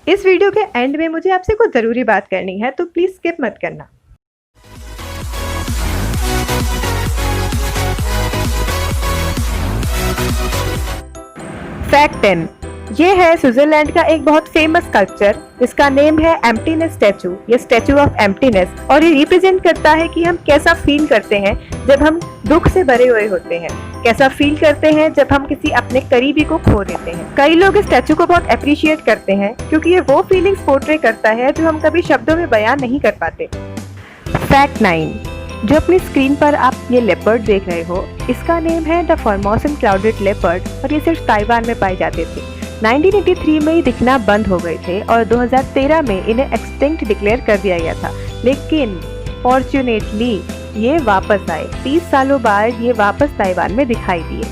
इस वीडियो के एंड में मुझे आपसे कुछ ज़रूरी बात करनी है, तो प्लीज़ स्किप मत करना। फैक्ट 10, ये है स्विट्जरलैंड का एक बहुत फेमस स्कल्पचर जिसका नेम है एम्प्टीनेस स्टैचू। ये स्टैचू ऑफ एम्प्टीनेस, और ये रिप्रेजेंट करता है कि हम कैसा फील करते हैं जब हम दुख से भरे हुए होते हैं, कैसा फील करते हैं जब हम किसी अपने करीबी को खो देते हैं। कई लोग इस स्टैचू को बहुत अप्रिशिएट करते हैं क्योंकि ये वो फीलिंग्स पोर्ट्रे करता है जो हम कभी शब्दों में बयान नहीं कर पाते। फैक्ट 9, जो अपनी स्क्रीन पर आप ये लेपर्ड देख रहे हो, इसका नेम है द फॉर्मोसन क्लाउडेड लेपर्ड, और ये सिर्फ ताइवान में पाए जाते थे। 1983 में ये दिखना बंद हो गए थे और 2013 में इन्हें एक्सटिंक्ट डिक्लेयर कर दिया गया था, लेकिन फॉर्चुनेटली ये वापस आए। 30 सालों बाद ये वापस ताइवान में दिखाई दिए।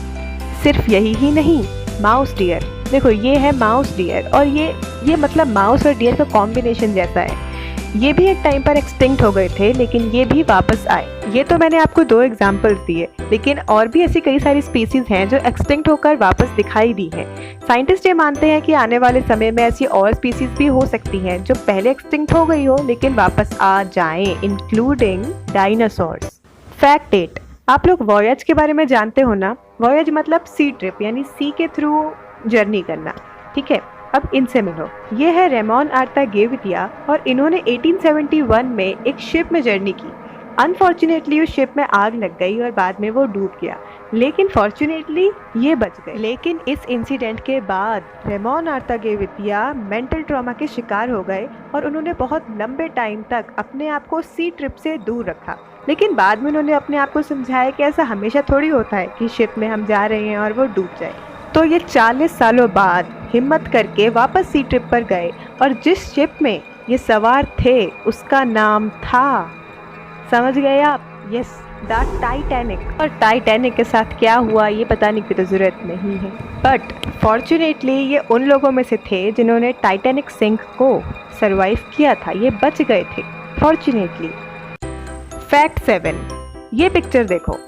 सिर्फ यही ही नहीं, माउस डियर देखो, ये है माउस डियर, और ये मतलब माउस और डियर का कॉम्बिनेशन जैसा है। ये भी एक टाइम पर एक्सटिंक्ट हो गए थे, लेकिन ये भी वापस आए। ये तो मैंने आपको 2 एग्जाम्पल्स दिए, लेकिन और भी ऐसी कई सारी स्पीसीज हैं जो एक्सटिंक्ट होकर वापस दिखाई दी हैं। साइंटिस्ट ये मानते हैं कि आने वाले समय में ऐसी और स्पीसीज भी हो सकती हैं जो पहले एक्सटिंक्ट हो गई हो लेकिन वापस आ जाएं, इंक्लूडिंग डायनासोर्स। फैक्ट 8, आप लोग वॉयज के बारे में जानते हो ना? वॉयज मतलब सी ट्रिप, यानी सी के थ्रू जर्नी करना, ठीक है? अब इनसे मिलो। ये है रेमोन आर्ता गेविटिया, और इन्होंने 1871 में एक शिप में जर्नी की। अनफॉर्चुनेटली उस शिप में आग लग गई और बाद में वो डूब गया, लेकिन फॉर्चुनेटली ये बच गए। लेकिन इस इंसिडेंट के बाद रेमोन आर्ता गेविटिया मेंटल ट्रॉमा के शिकार हो गए और उन्होंने बहुत लंबे टाइम तक अपने आप को सी ट्रिप से दूर रखा। लेकिन बाद में उन्होंने अपने आप को समझाया कि ऐसा हमेशा थोड़ी होता है कि शिप में हम जा रहे हैं और वो डूब जाए। तो ये 40 सालों बाद हिम्मत करके वापस सी ट्रिप पर गए, और जिस शिप में ये सवार थे उसका नाम था, समझ गए आप? Yes, the Titanic. और टाइटैनिक के साथ क्या हुआ ये बताने की तो ज़रूरत नहीं है, बट फॉर्चुनेटली ये उन लोगों में से थे जिन्होंने टाइटैनिक सिंक को सरवाइव किया था। ये बच गए थे फॉर्चुनेटली। फैक्ट 7, ये पिक्चर देखो,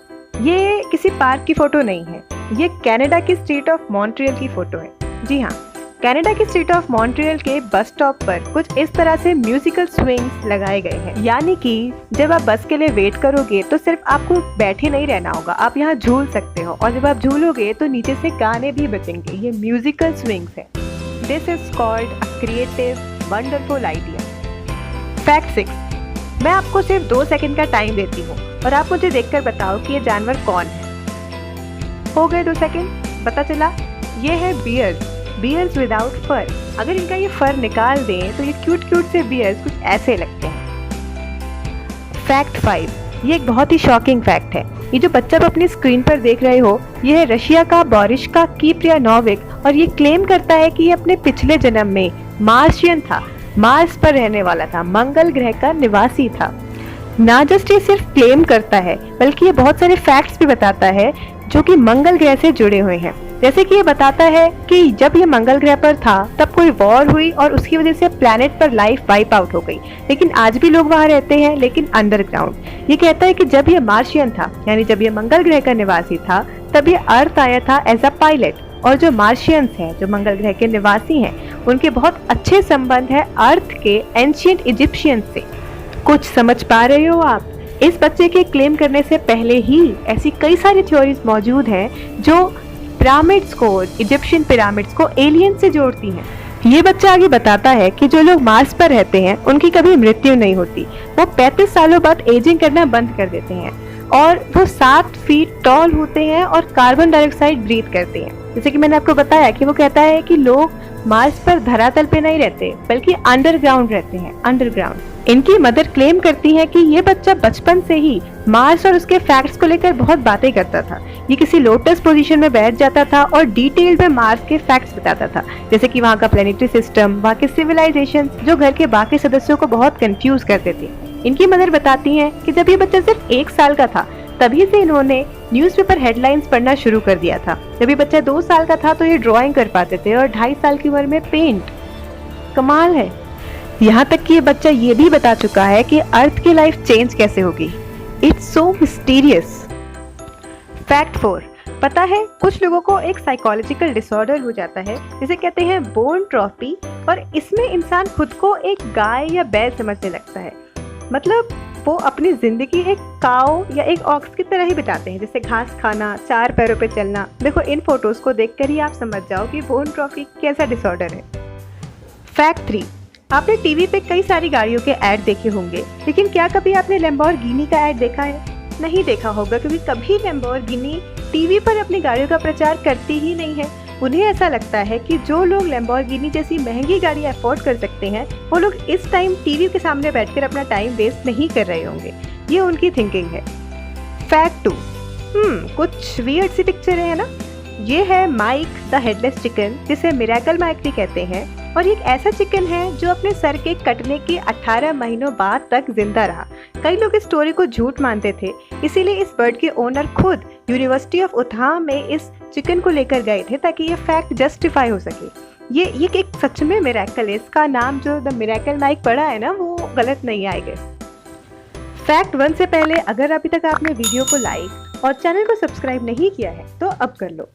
ये किसी पार्क की फ़ोटो नहीं है, ये कनाडा की स्ट्रीट ऑफ मॉन्ट्रियल की फ़ोटो है। जी हाँ, कनाडा की स्ट्रीट ऑफ मॉन्ट्रियल के बस स्टॉप पर कुछ इस तरह से म्यूजिकल स्विंग्स लगाए गए हैं, यानी कि जब आप बस के लिए वेट करोगे तो सिर्फ आपको बैठे नहीं रहना होगा, आप यहाँ झूल सकते हो, और जब आप झूलोगे तो नीचे से गाने भी बजेंगे। ये म्यूजिकल स्विंग्स है। This is called a creative wonderful idea. Fact 6, मैं आपको सिर्फ 2 सेकंड का टाइम देती हूँ और आप मुझे देखकर बताओ कि ये जानवर कौन है। हो गए 2 सेकंड? पता चला? ये है बियर्स विदाउट फर। अगर इनका ये फर निकाल दें तो ये क्यूट से बियर्स कुछ ऐसे लगते हैं। फैक्ट 5, ये एक बहुत ही शॉकिंग फैक्ट है। ये जो बच्चा आप अपनी स्क्रीन पर देख रहे हो, ये है रशिया का बोरिश्का किप्रियानोविक, और ये क्लेम करता है कि ये अपने पिछले जन्म में मार्शियन था, मार्स पर रहने वाला था, मंगल ग्रह का निवासी था। ना जस्ट ये सिर्फ क्लेम करता है, बल्कि ये बहुत सारे फैक्ट्स भी बताता है जो कि मंगल ग्रह से जुड़े हुए हैं। जैसे कि ये बताता है कि जब ये मंगल ग्रह पर था तब कोई वॉर हुई और उसकी वजह से प्लैनेट पर लाइफ वाइप आउट हो गई, लेकिन आज भी लोग वहाँ रहते हैं, लेकिन अंडरग्राउंड। ये कहता है कि जब ये मार्शियन था, यानी जब ये मंगल ग्रह का निवासी था, तब ये अर्थ आया था एज अ पायलट, और जो मार्शियंस हैं, जो मंगल ग्रह के निवासी हैं, उनके बहुत अच्छे संबंध है अर्थ के एंशिएंट इजिप्शियंस से। कुछ समझ पा रहे हो आप? इस बच्चे के क्लेम करने से पहले ही ऐसी कई सारी थ्योरीज मौजूद हैं जो पिरामिड्स को, इजिप्शियन पिरामिड्स को एलियन से जोड़ती हैं। ये बच्चा आगे बताता है कि जो लोग मार्स पर रहते हैं उनकी कभी मृत्यु नहीं होती, वो 35 सालों बाद एजिंग करना बंद कर देते हैं, और वो 7 फीट टॉल होते हैं और कार्बन डाइऑक्साइड ब्रीथ करते हैं। जैसे कि मैंने आपको बताया कि वो कहता है कि लोग मार्स पर धरातल पे नहीं रहते, बल्कि अंडरग्राउंड रहते हैं, अंडरग्राउंड। इनकी मदर क्लेम करती है कि ये बच्चा बचपन से ही मार्स और उसके फैक्ट्स को लेकर बहुत बातें करता था। ये किसी लोटस पोजीशन में बैठ जाता था और डिटेल में मार्स के फैक्ट्स बताता था, जैसे कि वहाँ का प्लेनेटरी सिस्टम, वहाँ के सिविलाइजेशन, जो घर के बाकी सदस्यों को बहुत कंफ्यूज करते थे। इनकी मदर बताती हैं कि जब ये बच्चा सिर्फ 1 साल का था, तभी से इन्होंने न्यूज़पेपर हेडलाइंस पढ़ना शुरू कर दिया था। जब ये बच्चा 2 साल का था तो ये ड्राइंग कर पाते थे, और 2.5 साल की उम्र में पेंट। कमाल है। यहाँ तक कि ये बच्चा ये भी बता चुका है कि अर्थ की लाइफ चेंज कैसे होगी। It's so mysterious. फैक्ट 4, पता है कुछ लोगों को एक साइकोलॉजिकल डिसऑर्डर हो जाता है जिसे कहते हैं बोन ट्रॉफी और इसमें इंसान खुद को एक गाय या बैल समझने लगता है। मतलब वो अपनी ज़िंदगी एक काऊ या एक ऑक्स की तरह ही बिताते हैं, जैसे घास खाना, 4 पैरों पे चलना। देखो इन फोटोज़ को देखकर ही आप समझ जाओ कि बोन ट्रॉफी कैसा डिसऑर्डर है। फैक्ट 3, आपने टीवी पे कई सारी गाड़ियों के ऐड देखे होंगे, लेकिन क्या कभी आपने लैम्बोर्गिनी का ऐड देखा है? नहीं देखा होगा, क्योंकि कभी लैम्बोर्गिनी टीवी पर अपनी गाड़ियों का प्रचार करती ही नहीं है। उन्हें ऐसा लगता है कि जो लोग लैम्बोर्गिनी जैसी महंगी गाड़ी अफोर्ड कर सकते हैं, वो लोग इस टाइम टीवी के सामने बैठकर अपना टाइम वेस्ट नहीं कर रहे होंगे। ये उनकी थिंकिंग है। फैक्ट 2, कुछ वियर्ड सी पिक्चर है ना? ये है माइक द हेडलेस चिकन, जिसे मिरेकल माइक भी कहते हैं। और एक ऐसा चिकन है जो अपने सर के कटने के 18 महीनों बाद तक जिंदा रहा। कई लोग इस स्टोरी को झूठ मानते थे, इसीलिए इस बर्ड के ओनर खुद यूनिवर्सिटी ऑफ उथाह में इस चिकन को लेकर गए थे ताकि ये फैक्ट जस्टिफाई हो सके। ये एक सच में मिरेकल है। इसका नाम जो द मिरेकल माइक पड़ा है ना, वो गलत नहीं आएगा। फैक्ट 1 से पहले अगर अभी तक आपने वीडियो को लाइक और चैनल को सब्सक्राइब नहीं किया है तो अब कर लो।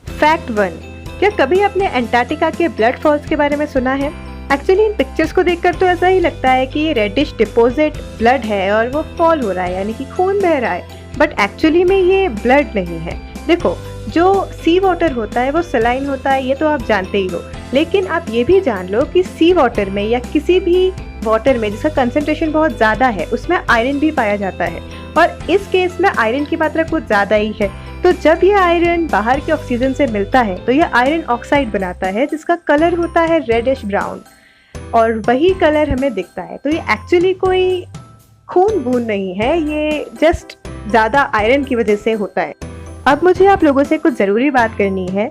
फैक्ट 1, क्या कभी आपने अंटार्कटिका के ब्लड फॉल्स के बारे में सुना है? एक्चुअली इन पिक्चर्स को देखकर तो ऐसा ही लगता है कि ये रेडिश डिपोजिट ब्लड है और वो फॉल हो रहा है, यानी कि खून बह रहा है, बट एक्चुअली में ये ब्लड नहीं है। देखो, जो सी वाटर होता है वो सलाइन होता है, ये तो आप जानते ही हो, लेकिन आप ये भी जान लो कि सी वाटर में या किसी भी वाटर में जिसका कंसंट्रेशन बहुत ज़्यादा है, उसमें आयरन भी पाया जाता है, और इस केस में आयरन की मात्रा कुछ ज़्यादा ही है। तो जब ये आयरन बाहर के ऑक्सीजन से मिलता है तो ये आयरन ऑक्साइड बनाता है, जिसका कलर होता है रेडिश ब्राउन, और वही कलर हमें दिखता है। तो ये एक्चुअली कोई खून बूंद नहीं है, ये जस्ट ज़्यादा आयरन की वजह से होता है। अब मुझे आप लोगों से कुछ ज़रूरी बात करनी है।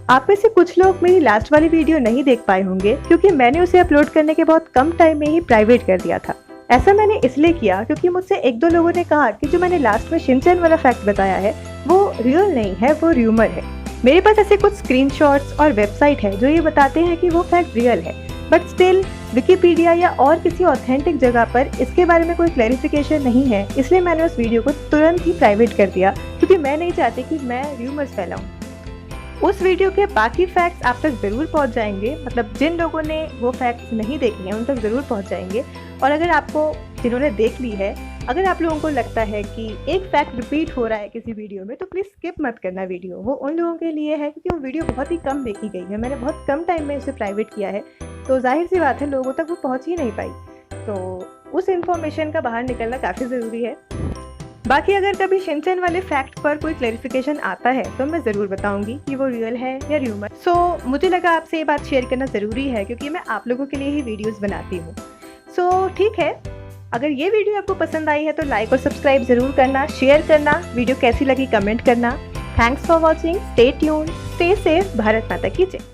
आप में से कुछ लोग मेरी लास्ट वाली वीडियो नहीं देख पाए होंगे, क्योंकि मैंने उसे अपलोड करने के बहुत कम टाइम में ही प्राइवेट कर दिया था। ऐसा मैंने इसलिए किया क्योंकि मुझसे 1-2 लोगों ने कहा कि जो मैंने लास्ट में शिनचैन वाला फैक्ट बताया है वो रियल नहीं है, वो र्यूमर है। मेरे पास ऐसे कुछ स्क्रीनशॉट्स और वेबसाइट है जो ये बताते हैं कि वो फैक्ट रियल है, बट स्टिल विकिपीडिया या और किसी ऑथेंटिक जगह पर इसके बारे में कोई क्लैरिफिकेशन नहीं है, इसलिए मैंने उस वीडियो को तुरंत ही प्राइवेट कर दिया, क्योंकि मैं नहीं चाहती कि मैं र्यूमर्स फैलाऊं। उस वीडियो के बाकी फैक्ट्स आप तक ज़रूर पहुंच जाएंगे, मतलब जिन लोगों ने वो फैक्ट्स नहीं देखे हैं उन तक ज़रूर पहुंच जाएंगे। और अगर आपको, जिन्होंने देख ली है, अगर आप लोगों को लगता है कि एक फैक्ट रिपीट हो रहा है किसी वीडियो में, तो प्लीज़ स्किप मत करना वीडियो। वो उन लोगों के लिए है क्योंकि वो वीडियो बहुत ही कम देखी गई है, मैंने बहुत कम टाइम में इसे प्राइवेट किया है, तो जाहिर सी बात है लोगों तक वो पहुँच ही नहीं पाई। तो उस इन्फॉर्मेशन का बाहर निकलना काफ़ी ज़रूरी है। बाकी अगर कभी शिनचैन वाले फैक्ट पर कोई क्लैरिफिकेशन आता है तो मैं ज़रूर बताऊंगी कि वो रियल है या र्यूमर। सो मुझे लगा आपसे ये बात शेयर करना ज़रूरी है, क्योंकि मैं आप लोगों के लिए ही वीडियोस बनाती हूँ। सो ठीक है, अगर ये वीडियो आपको पसंद आई है तो लाइक और सब्सक्राइब ज़रूर करना, शेयर करना, वीडियो कैसी लगी कमेंट करना। Thanks for watching, stay tuned, stay safe, Bharat माता की जय।